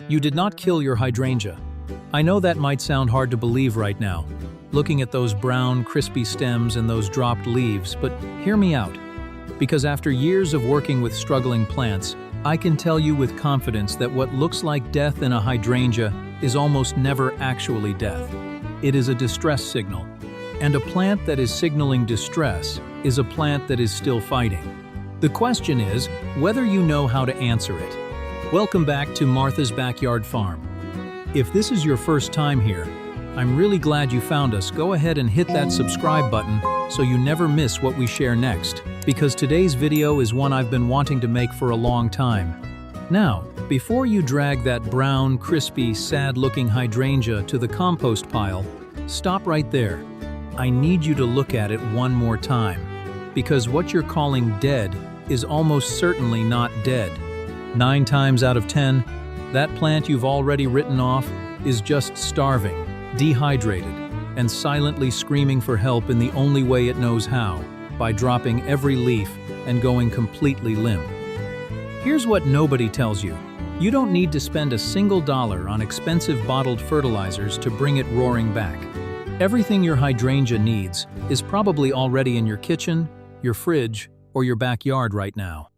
You did not kill your hydrangea. I know that might sound hard to believe right now, looking at those brown, crispy stems and those dropped leaves, but hear me out. Because after years of working with struggling plants, I can tell you with confidence that what looks like death in a hydrangea is almost never actually death. It is a distress signal. And a plant that is signaling distress is a plant that is still fighting. The question is whether you know how to answer it. Welcome back to Martha's Backyard Farm. If this is your first time here, I'm really glad you found us. Go ahead and hit that subscribe button so you never miss what we share next, because today's video is one I've been wanting to make for a long time. Now, before you drag that brown, crispy, sad-looking hydrangea to the compost pile, stop right there. I need you to look at it one more time, because what you're calling dead is almost certainly not dead. 9 times out of 10, that plant you've already written off is just starving, dehydrated, and silently screaming for help in the only way it knows how, by dropping every leaf and going completely limp. Here's what nobody tells you. You don't need to spend a single dollar on expensive bottled fertilizers to bring it roaring back. Everything your hydrangea needs is probably already in your kitchen, your fridge, or your backyard right now.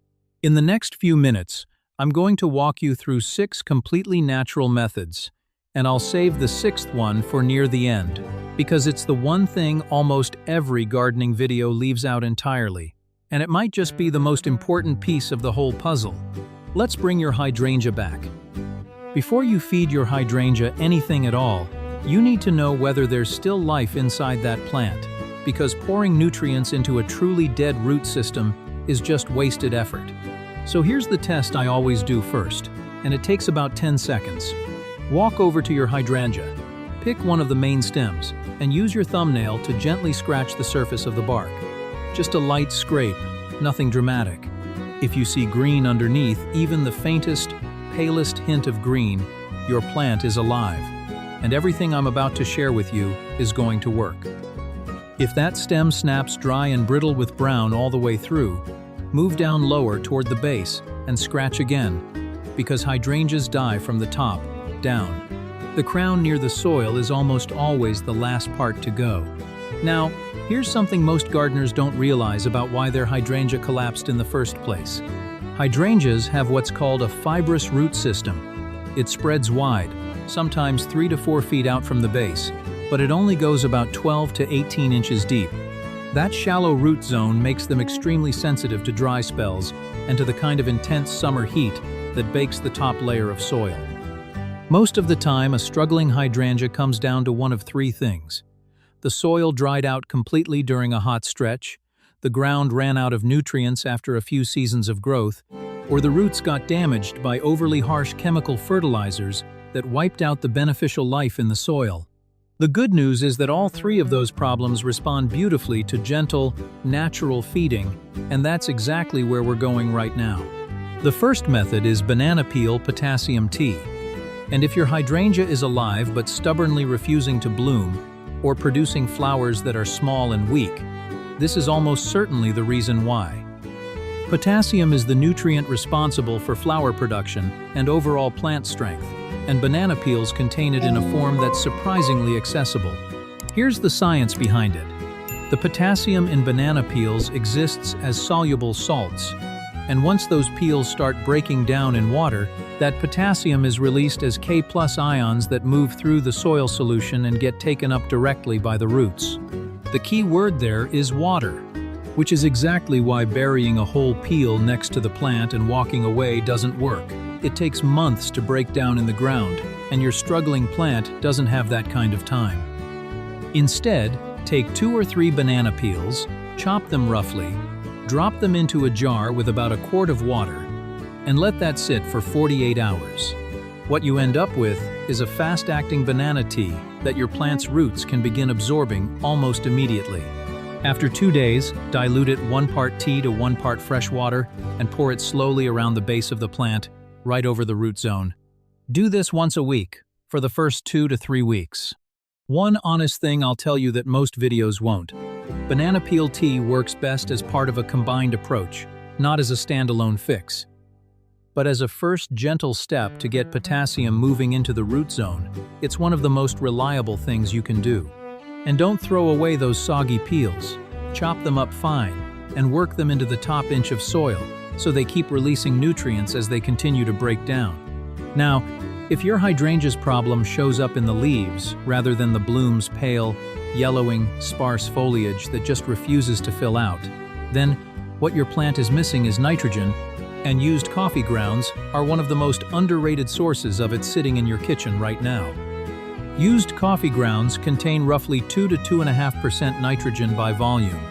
In the next few minutes, I'm going to walk you through 6 completely natural methods, and I'll save the 6th one for near the end, because it's the one thing almost every gardening video leaves out entirely, and it might just be the most important piece of the whole puzzle. Let's bring your hydrangea back. Before you feed your hydrangea anything at all, you need to know whether there's still life inside that plant, because pouring nutrients into a truly dead root system is just wasted effort. So here's the test I always do first, and it takes about 10 seconds. Walk over to your hydrangea, pick one of the main stems, and use your thumbnail to gently scratch the surface of the bark. Just a light scrape, nothing dramatic. If you see green underneath, even the faintest, palest hint of green, your plant is alive, and everything I'm about to share with you is going to work. If that stem snaps dry and brittle with brown all the way through, move down lower toward the base and scratch again, because hydrangeas die from the top down. The crown near the soil is almost always the last part to go. Now, here's something most gardeners don't realize about why their hydrangea collapsed in the first place. Hydrangeas have what's called a fibrous root system. It spreads wide, sometimes 3 to 4 feet out from the base, but it only goes about 12 to 18 inches deep. That shallow root zone makes them extremely sensitive to dry spells and to the kind of intense summer heat that bakes the top layer of soil. Most of the time, a struggling hydrangea comes down to one of 3 things. The soil dried out completely during a hot stretch, the ground ran out of nutrients after a few seasons of growth, or the roots got damaged by overly harsh chemical fertilizers that wiped out the beneficial life in the soil. The good news is that all 3 of those problems respond beautifully to gentle, natural feeding, and that's exactly where we're going right now. The first method is banana peel potassium tea. And if your hydrangea is alive but stubbornly refusing to bloom, or producing flowers that are small and weak, this is almost certainly the reason why. Potassium is the nutrient responsible for flower production and overall plant strength, and banana peels contain it in a form that's surprisingly accessible. Here's the science behind it. The potassium in banana peels exists as soluble salts, and once those peels start breaking down in water, that potassium is released as K+ ions that move through the soil solution and get taken up directly by the roots. The key word there is water, which is exactly why burying a whole peel next to the plant and walking away doesn't work. It takes months to break down in the ground, and your struggling plant doesn't have that kind of time. Instead, take 2 or 3 banana peels, chop them roughly, drop them into a jar with about a quart of water, and let that sit for 48 hours. What you end up with is a fast-acting banana tea that your plant's roots can begin absorbing almost immediately. After 2 days, dilute it 1 part tea to 1 part fresh water and pour it slowly around the base of the plant, right over the root zone. Do this once a week, for the first 2 to 3 weeks. One honest thing I'll tell you that most videos won't. Banana peel tea works best as part of a combined approach, not as a standalone fix. but as a first gentle step to get potassium moving into the root zone, it's one of the most reliable things you can do. And don't throw away those soggy peels. Chop them up fine and work them into the top inch of soil so they keep releasing nutrients as they continue to break down. Now, if your hydrangea's problem shows up in the leaves rather than the bloom's pale, yellowing, sparse foliage that just refuses to fill out, then what your plant is missing is nitrogen, and used coffee grounds are one of the most underrated sources of it sitting in your kitchen right now. Used coffee grounds contain roughly 2 to 2.5% nitrogen by volume.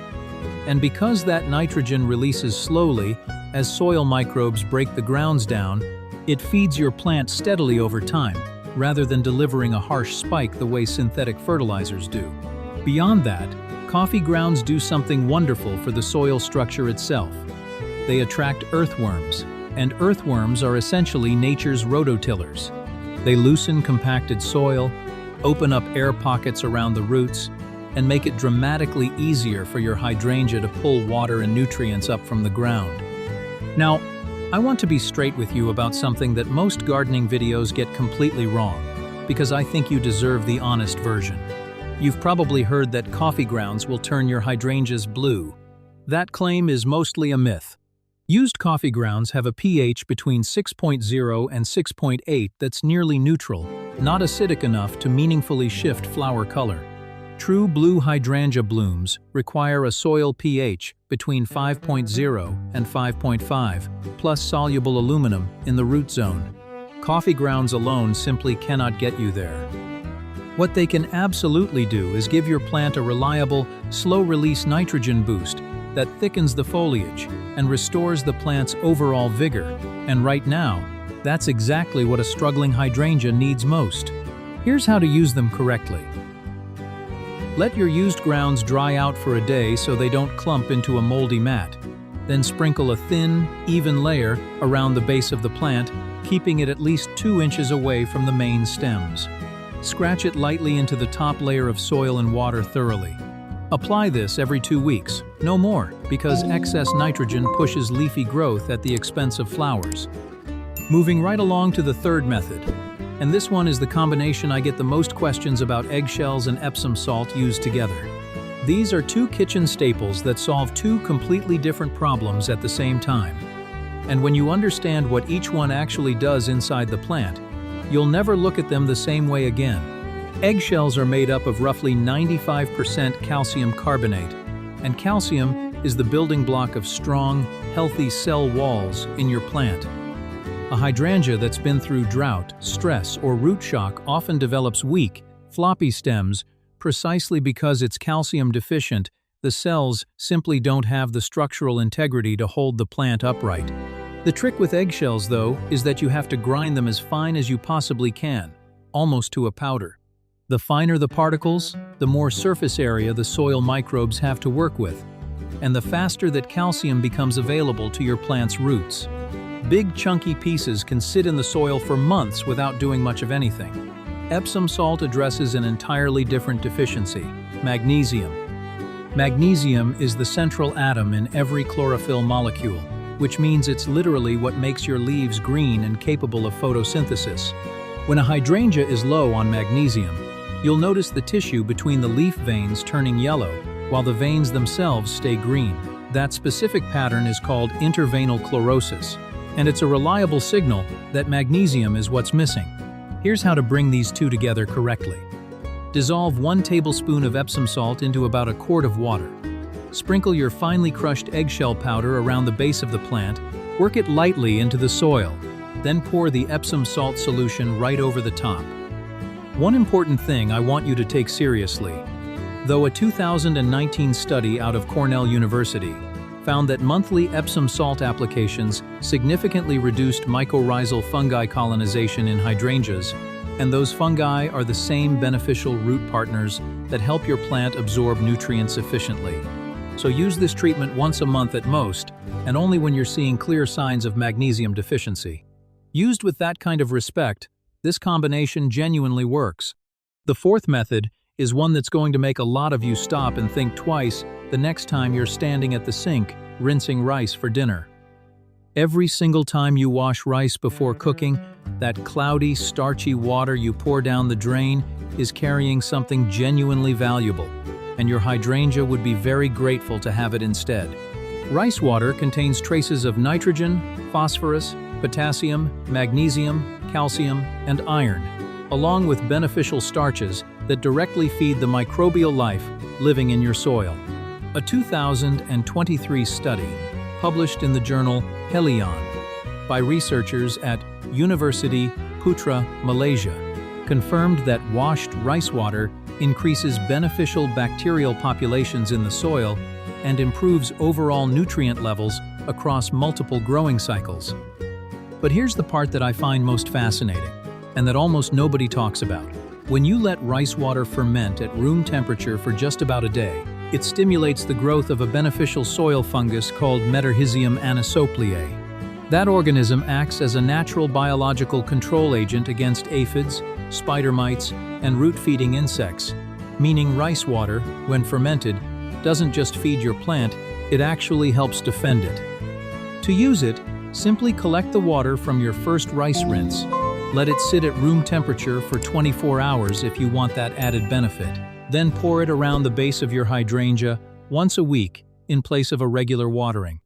And because that nitrogen releases slowly as soil microbes break the grounds down, it feeds your plant steadily over time, rather than delivering a harsh spike the way synthetic fertilizers do. Beyond that, coffee grounds do something wonderful for the soil structure itself. They attract earthworms, and earthworms are essentially nature's rototillers. They loosen compacted soil, open up air pockets around the roots, and make it dramatically easier for your hydrangea to pull water and nutrients up from the ground. Now, I want to be straight with you about something that most gardening videos get completely wrong, because I think you deserve the honest version. You've probably heard that coffee grounds will turn your hydrangeas blue. That claim is mostly a myth. Used coffee grounds have a pH between 6.0 and 6.8 that's nearly neutral, not acidic enough to meaningfully shift flower color. True blue hydrangea blooms require a soil pH between 5.0 and 5.5, plus soluble aluminum in the root zone. Coffee grounds alone simply cannot get you there. What they can absolutely do is give your plant a reliable, slow-release nitrogen boost that thickens the foliage and restores the plant's overall vigor. And right now, that's exactly what a struggling hydrangea needs most. Here's how to use them correctly. Let your used grounds dry out for a day so they don't clump into a moldy mat. Then sprinkle a thin, even layer around the base of the plant, keeping it at least 2 inches away from the main stems. Scratch it lightly into the top layer of soil and water thoroughly. Apply this every 2 weeks, no more, because excess nitrogen pushes leafy growth at the expense of flowers. Moving right along to the third method. And this one is the combination I get the most questions about eggshells and Epsom salt used together. These are two kitchen staples that solve two completely different problems at the same time. And when you understand what each one actually does inside the plant, you'll never look at them the same way again. Eggshells are made up of roughly 95% calcium carbonate, and calcium is the building block of strong, healthy cell walls in your plant. A hydrangea that's been through drought, stress, or root shock often develops weak, floppy stems precisely because it's calcium deficient. The cells simply don't have the structural integrity to hold the plant upright. The trick with eggshells, though, is that you have to grind them as fine as you possibly can, almost to a powder. The finer the particles, the more surface area the soil microbes have to work with, and the faster that calcium becomes available to your plant's roots. Big chunky pieces can sit in the soil for months without doing much of anything. Epsom salt addresses an entirely different deficiency: magnesium. Magnesium is the central atom in every chlorophyll molecule, which means it's literally what makes your leaves green and capable of photosynthesis. When a hydrangea is low on magnesium, you'll notice the tissue between the leaf veins turning yellow, while the veins themselves stay green. That specific pattern is called interveinal chlorosis, and it's a reliable signal that magnesium is what's missing. Here's how to bring these two together correctly. Dissolve 1 tablespoon of Epsom salt into about a quart of water. Sprinkle your finely crushed eggshell powder around the base of the plant, work it lightly into the soil, then pour the Epsom salt solution right over the top. One important thing I want you to take seriously. Though a 2019 study out of Cornell University found that monthly Epsom salt applications significantly reduced mycorrhizal fungi colonization in hydrangeas, and those fungi are the same beneficial root partners that help your plant absorb nutrients efficiently. So use this treatment once a month at most, and only when you're seeing clear signs of magnesium deficiency. Used with that kind of respect, this combination genuinely works. The fourth method is one that's going to make a lot of you stop and think twice the next time you're standing at the sink rinsing rice for dinner. Every single time you wash rice before cooking, that cloudy, starchy water you pour down the drain is carrying something genuinely valuable, and your hydrangea would be very grateful to have it instead. Rice water contains traces of nitrogen, phosphorus, potassium, magnesium, calcium, and iron, along with beneficial starches that directly feed the microbial life living in your soil. A 2023 study, published in the journal Helion by researchers at University Putra, Malaysia, confirmed that washed rice water increases beneficial bacterial populations in the soil and improves overall nutrient levels across multiple growing cycles. But here's the part that I find most fascinating, and that almost nobody talks about. When you let rice water ferment at room temperature for just about a day, it stimulates the growth of a beneficial soil fungus called Metarhizium anisopliae. That organism acts as a natural biological control agent against aphids, spider mites, and root-feeding insects, meaning rice water, when fermented, doesn't just feed your plant, it actually helps defend it. To use it, simply collect the water from your first rice rinse. Let it sit at room temperature for 24 hours if you want that added benefit. Then pour it around the base of your hydrangea once a week in place of a regular watering.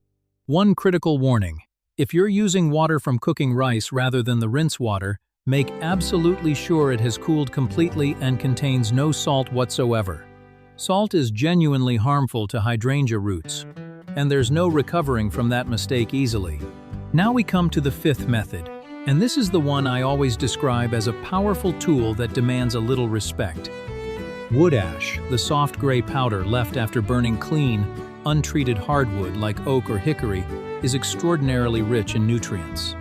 One critical warning: if you're using water from cooking rice rather than the rinse water, make absolutely sure it has cooled completely and contains no salt whatsoever. Salt is genuinely harmful to hydrangea roots, and there's no recovering from that mistake easily. Now we come to the fifth method, and this is the one I always describe as a powerful tool that demands a little respect. Wood ash, the soft gray powder left after burning clean, untreated hardwood like oak or hickory, is extraordinarily rich in nutrients.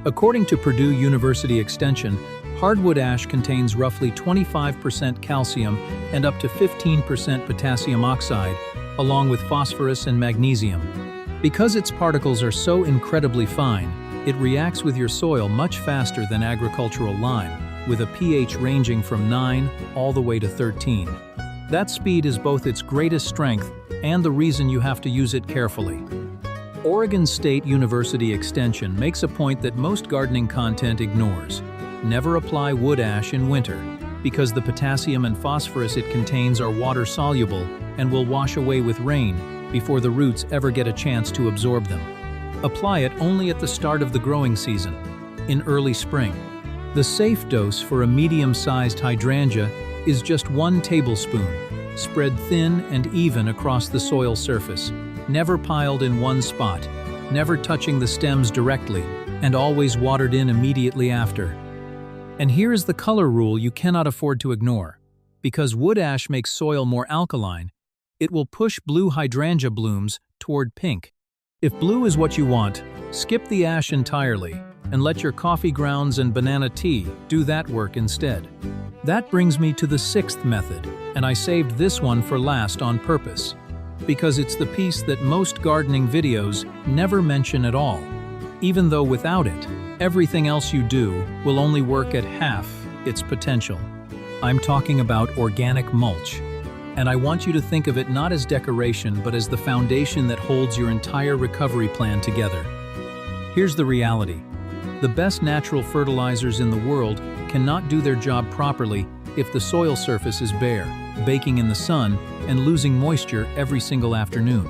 According to Purdue University Extension, hardwood ash contains roughly 25% calcium and up to 15% potassium oxide, along with phosphorus and magnesium. Because its particles are so incredibly fine, it reacts with your soil much faster than agricultural lime, with a pH ranging from 9 all the way to 13. That speed is both its greatest strength and the reason you have to use it carefully. Oregon State University Extension makes a point that most gardening content ignores. Never apply wood ash in winter, because the potassium and phosphorus it contains are water-soluble and will wash away with rain before the roots ever get a chance to absorb them. Apply it only at the start of the growing season, in early spring. The safe dose for a medium-sized hydrangea is just 1 tablespoon, spread thin and even across the soil surface, never piled in one spot, never touching the stems directly, and always watered in immediately after. And here is the color rule you cannot afford to ignore. Because wood ash makes soil more alkaline, it will push blue hydrangea blooms toward pink. If blue is what you want, skip the ash entirely and let your coffee grounds and banana tea do that work instead. That brings me to the sixth method, and I saved this one for last on purpose, because it's the piece that most gardening videos never mention at all, even though without it, everything else you do will only work at half its potential. I'm talking about organic mulch, and I want you to think of it not as decoration but as the foundation that holds your entire recovery plan together. Here's the reality. The best natural fertilizers in the world cannot do their job properly if the soil surface is bare, baking in the sun, and losing moisture every single afternoon.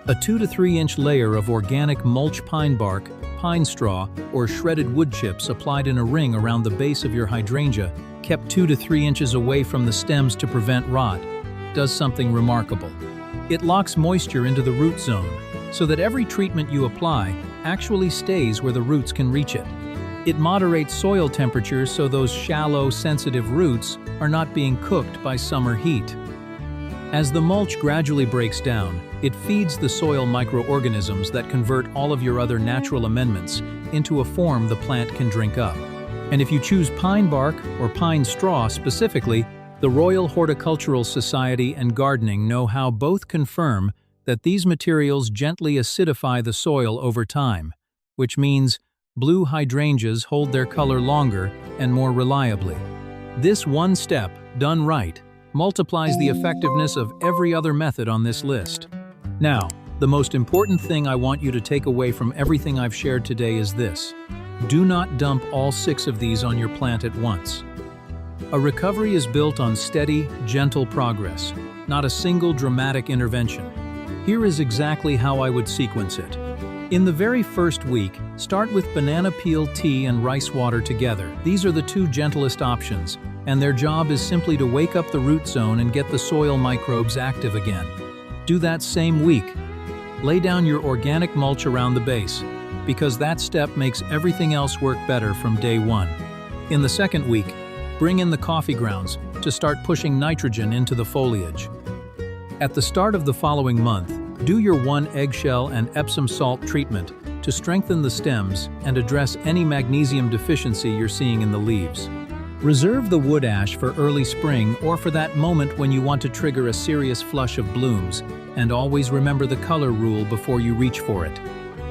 A 2 to 3 inch layer of organic mulch pine bark, pine straw, or shredded wood chips applied in a ring around the base of your hydrangea, kept 2 to 3 inches away from the stems to prevent rot, does something remarkable. It locks moisture into the root zone, so that every treatment you apply actually stays where the roots can reach it. It moderates soil temperatures so those shallow, sensitive roots are not being cooked by summer heat. As the mulch gradually breaks down, it feeds the soil microorganisms that convert all of your other natural amendments into a form the plant can drink up. And if you choose pine bark or pine straw specifically, the Royal Horticultural Society and Gardening know how both confirm that these materials gently acidify the soil over time, which means blue hydrangeas hold their color longer and more reliably. This one step, done right, multiplies the effectiveness of every other method on this list. Now, The most important thing I want you to take away from everything I've shared today is this: do not dump all 6 of these on your plant at once. A recovery is built on steady, gentle progress, not a single dramatic intervention. Here is exactly how I would sequence it. In the very first week, start with banana peel tea and rice water together. These are the 2 gentlest options, and their job is simply to wake up the root zone and get the soil microbes active again. Do that same week. Lay down your organic mulch around the base, because that step makes everything else work better from day 1. In the second week, bring in the coffee grounds to start pushing nitrogen into the foliage. At the start of the following month, do your 1 eggshell and Epsom salt treatment to strengthen the stems and address any magnesium deficiency you're seeing in the leaves. Reserve the wood ash for early spring or for that moment when you want to trigger a serious flush of blooms, and always remember the color rule before you reach for it.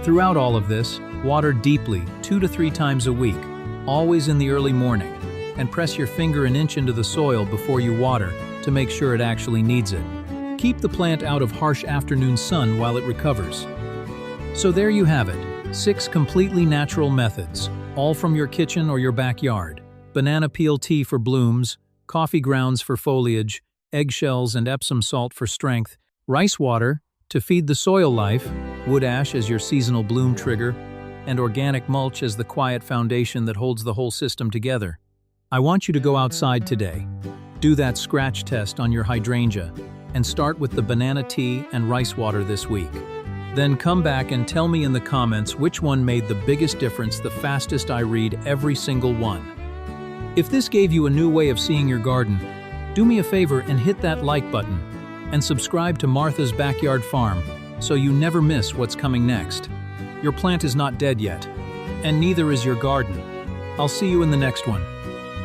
Throughout all of this, water deeply 2 to 3 times a week, always in the early morning, and press your finger an inch into the soil before you water to make sure it actually needs it. Keep the plant out of harsh afternoon sun while it recovers. So there you have it, 6 completely natural methods, all from your kitchen or your backyard. Banana peel tea for blooms, coffee grounds for foliage, eggshells and Epsom salt for strength, rice water to feed the soil life, wood ash as your seasonal bloom trigger, and organic mulch as the quiet foundation that holds the whole system together. I want you to go outside today. Do that scratch test on your hydrangea, and start with the banana tea and rice water this week. Then come back and tell me in the comments which one made the biggest difference the fastest I read every single one. If this gave you a new way of seeing your garden, do me a favor and hit that like button, and subscribe to Martha's Backyard Farm so you never miss what's coming next. Your plant is not dead yet, and neither is your garden. I'll see you in the next one.